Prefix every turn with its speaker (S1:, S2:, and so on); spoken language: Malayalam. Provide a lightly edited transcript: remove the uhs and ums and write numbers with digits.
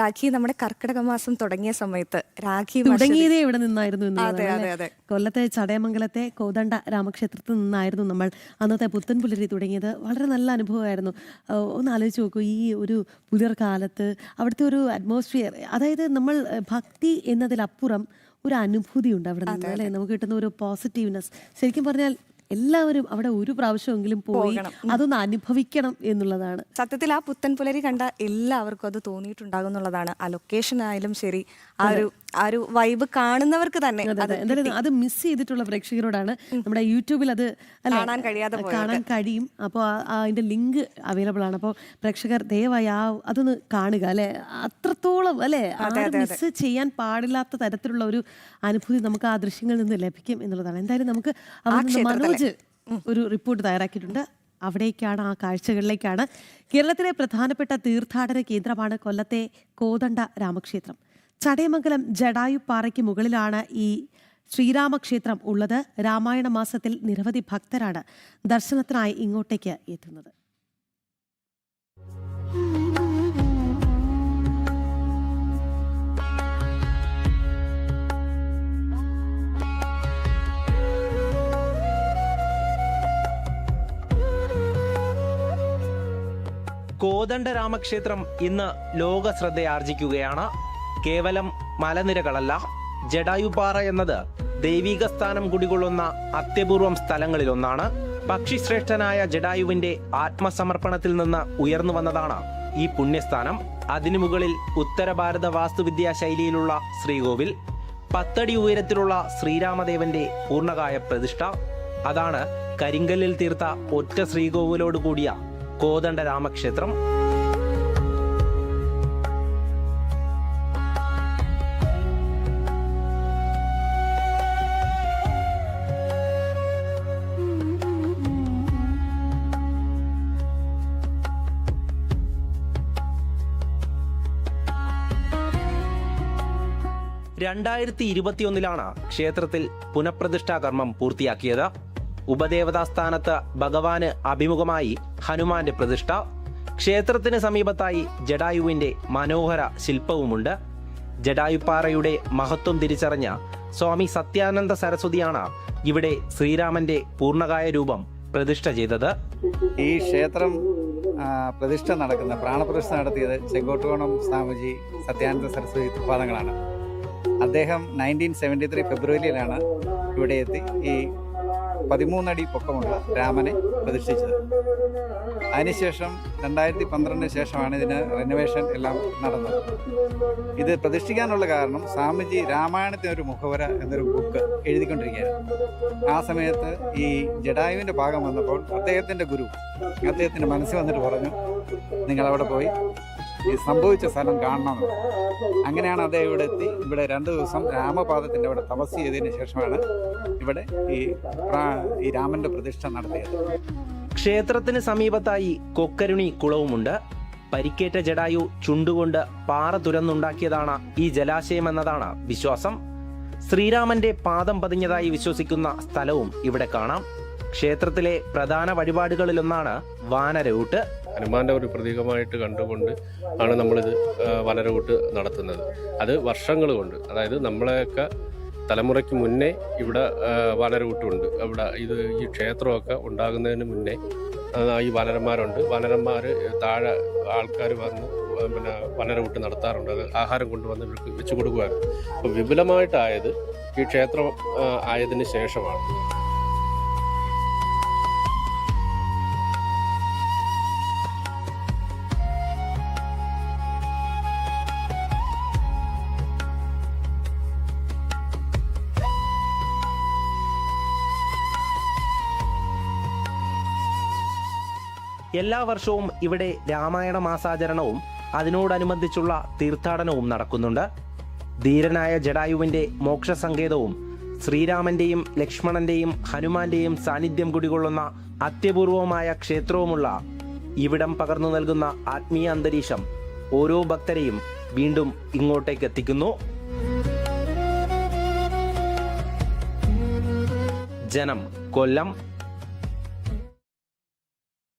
S1: രാഖി നമ്മുടെ കർക്കിടക മാസം തുടങ്ങിയ സമയത്ത് രാഖി
S2: തുടങ്ങിയതേ ഇവിടെ നിന്നായിരുന്നു
S1: അതെ അതെ അതെ
S2: കൊല്ലത്തെ ചടയമംഗലത്തെ കോദണ്ഡ രാമക്ഷേത്രത്തിൽ നിന്നായിരുന്നു നമ്മൾ അന്നത്തെ പുത്തൻ പുലരി തുടങ്ങിയത്. വളരെ നല്ല അനുഭവമായിരുന്നു. ഒന്ന് ആലോചിച്ച് നോക്കൂ, ഈ ഒരു പുലർക്കാലത്ത് അവിടുത്തെ ഒരു അറ്റ്മോസ്ഫിയർ, അതായത് നമ്മൾ ഭക്തി എന്നതിലപ്പുറം ഒരു അനുഭൂതി ഉണ്ട് അവിടെ നിന്ന്, അല്ലേ? നമുക്ക് കിട്ടുന്ന ഒരു പോസിറ്റീവ്നെസ്. ശരിക്കും പറഞ്ഞാൽ എല്ലാവരും അവിടെ ഒരു പ്രാവശ്യമെങ്കിലും പോയി അതൊന്ന് അനുഭവിക്കണം എന്നുള്ളതാണ്.
S1: സത്യത്തിൽ ആ പുത്തൻ പുലരി കണ്ട എല്ലാവർക്കും അത് തോന്നിയിട്ടുണ്ടാകും എന്നുള്ളതാണ്. ആ ലൊക്കേഷൻ ആയാലും ശരി, ആ ഒരു വൈബ് കാണുന്നവർക്ക് തന്നെ
S2: എന്തായാലും അത് മിസ് ചെയ്തിട്ടുള്ള പ്രേക്ഷകരോടാണ് നമ്മുടെ യൂട്യൂബിൽ അത് കാണാൻ കഴിയും. അപ്പോൾ അതിന്റെ ലിങ്ക് അവൈലബിൾ ആണ്. അപ്പോൾ പ്രേക്ഷകർ ദയവായി അതൊന്ന് കാണുക, അല്ലെ? അത്രത്തോളം, അല്ലെ, മിസ് ചെയ്യാൻ പാടില്ലാത്ത തരത്തിലുള്ള ഒരു അനുഭൂതി നമുക്ക് ആ ദൃശ്യങ്ങളിൽ നിന്ന് ലഭിക്കും എന്നുള്ളതാണ്. എന്തായാലും നമുക്ക് മനോജ് ഒരു റിപ്പോർട്ട് തയ്യാറാക്കിയിട്ടുണ്ട്. അവിടേക്കാണ്, ആ കാഴ്ചകളിലേക്കാണ്. കേരളത്തിലെ പ്രധാനപ്പെട്ട തീർത്ഥാടന കേന്ദ്രമാണ് കൊല്ലത്തെ കോദണ്ഡ രാമക്ഷേത്രം. ചടയമംഗലം ജടായുപ്പാറയ്ക്ക് മുകളിലാണ് ഈ ശ്രീരാമക്ഷേത്രം ഉള്ളത്. രാമായണ മാസത്തിൽ നിരവധി ഭക്തരാണ് ദർശനത്തിനായി ഇങ്ങോട്ടേക്ക് എത്തുന്നത്.
S3: കോദണ്ഡ രാമക്ഷേത്രം ഇന്ന് ലോക ശ്രദ്ധയാർജിക്കുകയാണ്. കേവലം മലനിരകളല്ല, ജടായുപാറ എന്നത് ദൈവിക സ്ഥാനം കുടികൊള്ളുന്ന അത്യപൂർവം സ്ഥലങ്ങളിലൊന്നാണ്. പക്ഷിശ്രേഷ്ഠനായ ജടായുവിന്റെ ആത്മസമർപ്പണത്തിൽ നിന്ന് ഉയർന്നു വന്നതാണ് ഈ പുണ്യസ്ഥാനം. അതിനു മുകളിൽ ഉത്തര ഭാരത വാസ്തുവിദ്യാ ശൈലിയിലുള്ള ശ്രീകോവിൽ, 10 അടി ഉയരത്തിലുള്ള ശ്രീരാമദേവന്റെ പൂർണ്ണകായ പ്രതിഷ്ഠ. അതാണ് കരിങ്കല്ലിൽ തീർത്ത ഒറ്റ ശ്രീകോവിലോട് കൂടിയ കോദണ്ഡ രാമക്ഷേത്രം. ാണ് ക്ഷേത്രത്തിൽ പുനഃപ്രതിഷ്ഠാ കർമ്മം പൂർത്തിയാക്കിയത്. ഉപദേവതാ സ്ഥാനത്ത് ഭഗവാന് അഭിമുഖമായി ഹനുമാന്റെ പ്രതിഷ്ഠ. ക്ഷേത്രത്തിന് സമീപത്തായി ജടായുവിന്റെ മനോഹര ശില്പവുമുണ്ട്. ജടായുപ്പാറയുടെ മഹത്വം തിരിച്ചറിഞ്ഞ സ്വാമി സത്യാനന്ദ സരസ്വതിയാണ് ഇവിടെ ശ്രീരാമന്റെ പൂർണ്ണകായ രൂപം പ്രതിഷ്ഠ ചെയ്തത്.
S4: ഈ ക്ഷേത്രം പ്രതിഷ്ഠ നടക്കുന്ന, പ്രാണപ്രതിഷ്ഠ നടത്തിയത് ചെങ്കോട്ടുകോണം സ്വാമിജി സത്യാനന്ദ സരസ്വതി തൃപാദങ്ങളാണ്. അദ്ദേഹം 1973 ഫെബ്രുവരിയിലാണ് ഇവിടെ എത്തി ഈ 13 അടി പൊക്കമുള്ള രാമനെ പ്രതിഷ്ഠിച്ചത്. അതിനുശേഷം 2012 ശേഷമാണ് ഇതിന് റിനോവേഷൻ എല്ലാം നടന്നത്. ഇത് പ്രതിഷ്ഠിക്കാനുള്ള കാരണം സ്വാമിജി രാമായണത്തിനൊരു മുഖവര എന്നൊരു ബുക്ക് എഴുതിക്കൊണ്ടിരിക്കുകയാണ്. ആ സമയത്ത് ഈ ജടായുവിൻ്റെ ഭാഗം വന്നപ്പോൾ അദ്ദേഹത്തിൻ്റെ ഗുരു അദ്ദേഹത്തിൻ്റെ മനസ്സിൽ വന്നിട്ട് പറഞ്ഞു, നിങ്ങളവിടെ പോയി ഈ സംഭവിച്ച സ്ഥലം കാണണമെന്ന്. അങ്ങനെയാണ് അദ്ദേഹം ഇവിടെ എത്തി. ഇവിടെ 2 ദിവസം രാമപാദത്തിൻ്റെ അവിടെ തപസ് ചെയ്തതിന് ശേഷമാണ് ഇവിടെ ഈ രാമന്റെ പ്രതിഷ്ഠ നടത്തിയത്.
S3: ക്ഷേത്രത്തിന് സമീപത്തായി കൊക്കരുണി കുളവുമുണ്ട്. പരിക്കേറ്റ ജടായു ചുണ്ടുകൊണ്ട് പാറ തുരന്നുണ്ടാക്കിയതാണ് ഈ ജലാശയമെന്നതാണ് വിശ്വാസം. ശ്രീരാമന്റെ പാദം പതിഞ്ഞതായി വിശ്വസിക്കുന്ന സ്ഥലവും ഇവിടെ കാണാം. ക്ഷേത്രത്തിലെ പ്രധാന വഴിപാടുകളിലൊന്നാണ് വാനരൂട്ട്.
S5: ഹനുമാന്റെ ഒരു പ്രതീകമായിട്ട് കണ്ടുകൊണ്ട് ആണ് നമ്മളിത് വാനരൂട്ട് നടത്തുന്നത്. അത് വർഷങ്ങൾ കൊണ്ട്, അതായത് നമ്മളെയൊക്കെ തലമുറയ്ക്ക് മുന്നേ ഇവിടെ വാനരൂട്ടുണ്ട്. ഇവിടെ ഈ ക്ഷേത്രമൊക്കെ ഉണ്ടാകുന്നതിന് മുന്നേ ഈ വാനരന്മാരുണ്ട്. വാനരന്മാർ താഴെ ആൾക്കാർ വന്ന് വാനരൂട്ട് നടത്താറുണ്ട്. അത് ആഹാരം കൊണ്ടുവന്ന് ഇവർക്ക് വെച്ച് കൊടുക്കുമായിരുന്നു. അപ്പോൾ വിപുലമായിട്ടായത് ഈ ക്ഷേത്രം ആയതിന് ശേഷമാണ്.
S3: എല്ലാ വർഷവും ഇവിടെ രാമായണ മാസാചരണവും അതിനോടനുബന്ധിച്ചുള്ള തീർത്ഥാടനവും നടക്കുന്നുണ്ട്. ധീരനായ ജടായുവിന്റെ മോക്ഷസങ്കേതവും ശ്രീരാമന്റെയും ലക്ഷ്മണന്റെയും ഹനുമാന്റെയും സാന്നിധ്യം കുടികൊള്ളുന്ന അത്യപൂർവമായ ക്ഷേത്രവുമുള്ള ഇവിടം പകർന്നു നൽകുന്ന ആത്മീയ അന്തരീക്ഷം ഓരോ ഭക്തരെയും വീണ്ടും ഇങ്ങോട്ടേക്ക് എത്തിക്കുന്നു. ജനം, കൊല്ലം.